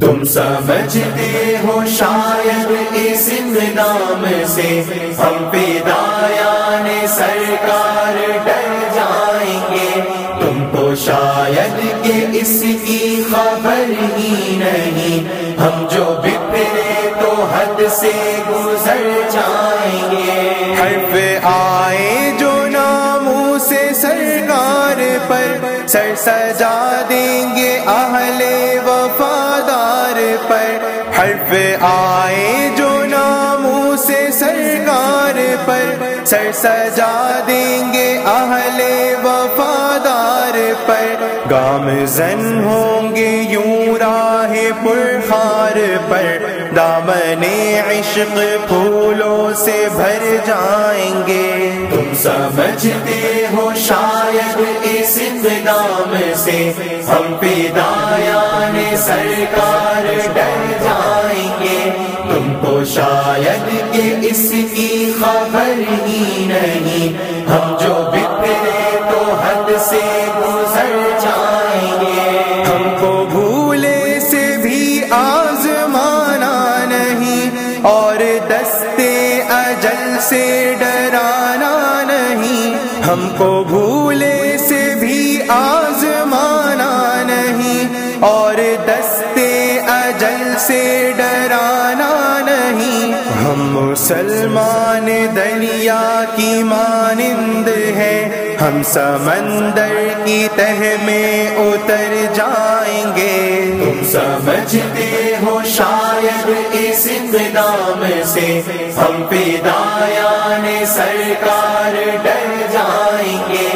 تم سمجھتے ہو شاید اس نام سے ہم فدایان سرکار ڈر جائیں گے، تم کو شاید کہ اس کی خبر ہی نہیں، ہم جو بکھرے تو حد سے گزر جائیں گے۔ حرف آئے جو ناموں سے سرکار پر، سر سجا دیں گے اہل وفادار پر۔ حرف آئے جو ناموں سے سرکار پر، سر سجا دیں گے اہل وفادار پر۔ گامزن ہوں گے یوں راہ پرخار پر، دامن عشق پھولوں سے بھر جائیں گے۔ تم سمجھتے ہو شاید اس نام سے ہم فدایان سرکار ڈر جائیں گے، تم کو شاید کہ اس کی خبر ہی نہیں، ہم جو بکھرے تو حد سے گزر جائیں گے۔ ہم کو بھولے سے بھی آزمانا نہیں، اور دستے اجل سے ڈرانا نہیں۔ ہم کو بھولے سے بھی آزمانا نہیں، اور دستے اجل سے ڈرانا نہیں۔ ہم مسلمان دریا کی مانند ہیں، ہم سمندر کی تہ میں اتر جائیں گے۔ تم سمجھتے ہو شاید اس نام سے ہم فدایان سرکار ڈر جائیں گے،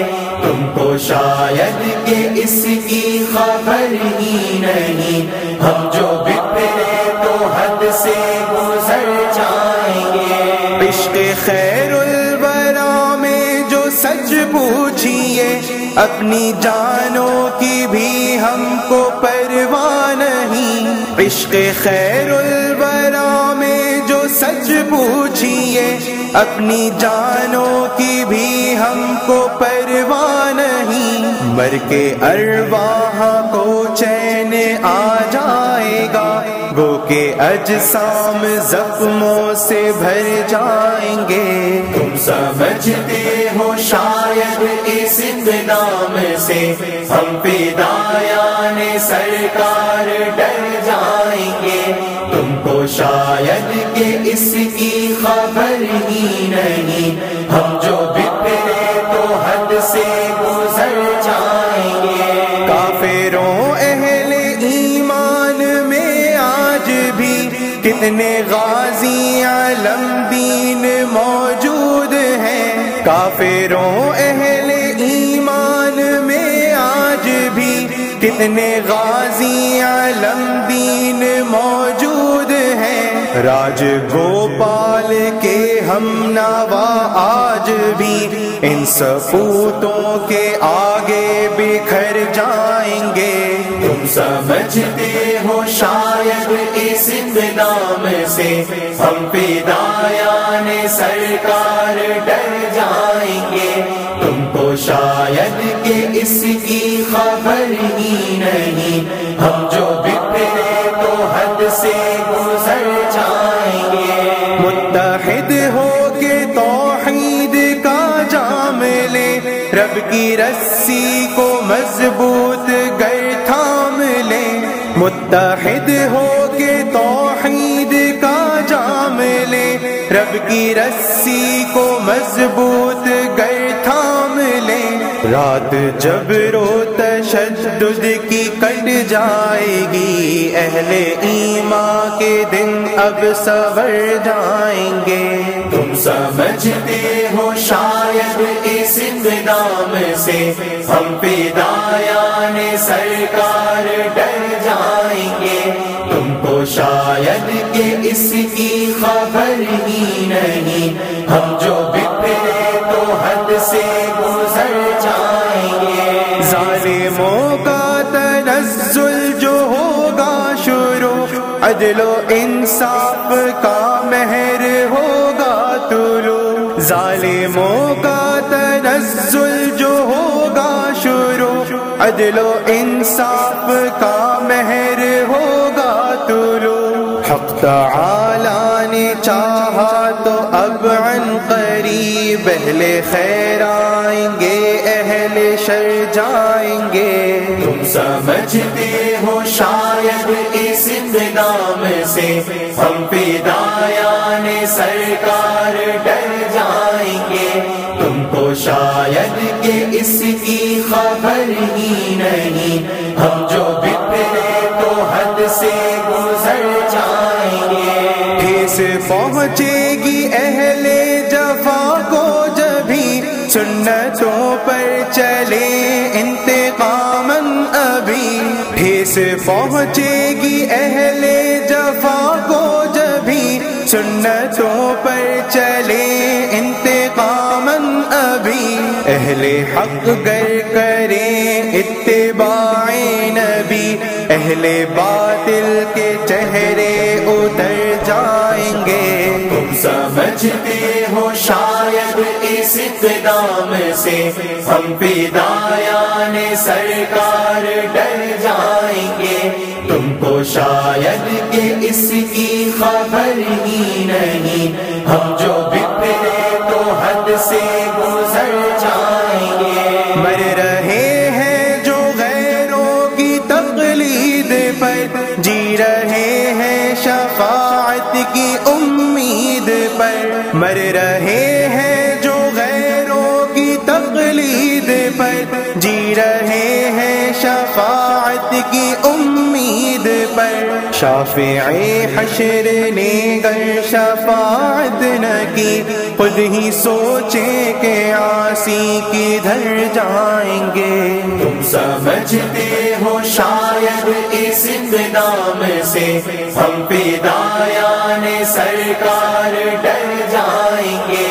تم کو شاید کہ اس کی خبر ہی نہیں، ہم جو بکھرے تو حد سے گزر جائیں گے۔ عشق خیر الورا میں جو سچ پوچھیے، اپنی جانوں کی بھی ہم کو پرواہ نہیں۔ عشق خیر الورا میں جو سچ پوچھیے، اپنی جانوں کی بھی ہم کو پرواہ نہیں۔ مر کے ارواح کو چین آ جائے گا، گو کہ اجسام زخموں سے بھر جائیں گے۔ تم سمجھتے ہو شاید اس نام سے ہم فدایان سرکار ڈر جائیں گے، تم کو شاید کہ اس کی خبر ہی نہیں، ہم جو بکھرے تو حد سے گزر جائیں گے۔ کافروں اہل ایمان میں آج بھی کتنے غازی علم دین موجود ہیں۔ کافروں اہل ایمان میں آج بھی کتنے غازی علم دین موجود ہیں۔ راج گوپال کے ہم نوا آج بھی ان سپوتوں کے آگے بکھر جائیں گے۔ تم سمجھتے ہو شاید اس نام سے ہم فدایان سرکار ڈر جائیں گے، تم کو شاید کہ اس کی خبر ہی نہیں، ہم جو بکھرے تو حد سے گزر جائیں گے۔ متحد ہو کے توحید کا جام لے، رب کی رسی کو مضبوط گر تھام لے۔ متحد ہو کے توحید کا جام لے، رب کی رسی کو مضبوط گر تھام لے۔ رات جبر و تشدد کی کٹ جائے گی، اہل ایمان کے دن اب سور جائیں گے۔ تم سمجھتے ہو شاید اس نام سے ہم فدایان سرکار ڈر جائیں گے، تم کو شاید کہ اس کی خبر ہی نہیں، ہم جو بکھرے تو حد سے گزر جائیں گے۔ ظالموں کا تنزل جو ہوگا شروع، عدل و انصاف کا مہر ہوگا طلوع۔ ظالموں کا تنزل جو ہوگا شروع، عدل و انصاف کا مہر ہوگا حق تعالی نے چاہا تو اب عن قریب اہل خیر آئیں گے اہل شر جائیں گے. تم سمجھتے ہو شاید اس اقدام سے ہم فدایان سرکار ڈر جائیں گے. تم کو شاید کہ اس کی خبر ہی نہیں ہم جو بترے تو حد سے گزر جائیں گے. ٹھیس پہنچے گی اہل جفا کو جبھی سنتوں پر چلے انتقاماً ابھی. ٹھیس پہنچے گی اہل جفا کو جبھی سنتوں پر چلے انتقاماً ابھی. اہل حق گر کریں اتباع نبی اہل باطل کے چہرے اتر جائیں گے. تم سمجھتے ہو شاید اس اقدام سے ہم فدایان سرکار ڈر جائیں گے. تم کو شاید کہ اس کی خبر ہی نہیں ہم جو بترے تو حد سے گزر جائیں گے. مر رہے ہیں جو غیروں کی تقلید پر جی رہے ہیں شفاعت کی امید پر. مر رہے ہیں جو غیروں کی تقلید پر جی رہے ہیں شفاعت کی امید پر. شافع حشر نے گر شفاعت نہ کی خود ہی سوچے کہ عاصی کدھر جائیں گے. تم سمجھتے ہو شاید اس اقدام سے ہم فدایان سرکار ڈر جائیں گے.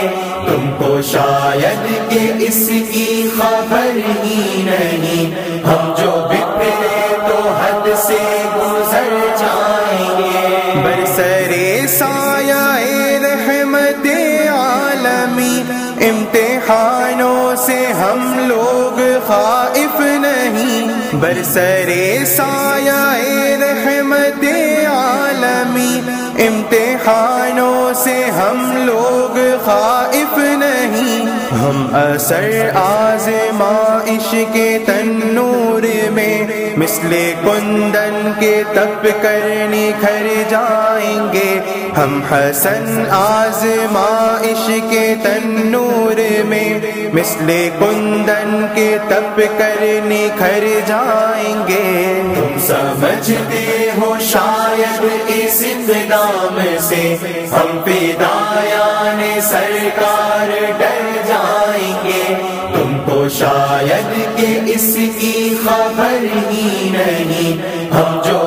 تم کو شاید کہ اس کی خبر ہی نہیں ہم جو بترے تو حد سے گزر جائیں گے. برسرے سایہ رحمت عالمی امتحانوں سے ہم لوگ خائف نہیں. برسرے سایہ رحمت عالمی امتحانوں سے ہم لوگ خائف نہیں. ہم اثر آزمائش کے تنور میں مثل کندن کے تپ کر نکھر جائیں گے. ہم حسن آزمائش کے تنور میں مثل کندن کے تپ کر نکھر جائیں گے. تم سمجھتے ہو شاید اس اقدام سے ہم فدایان سرکار ڈر جائیں گے. تم کو شاید کہ اس کی خبر ہی نہیں ہم جو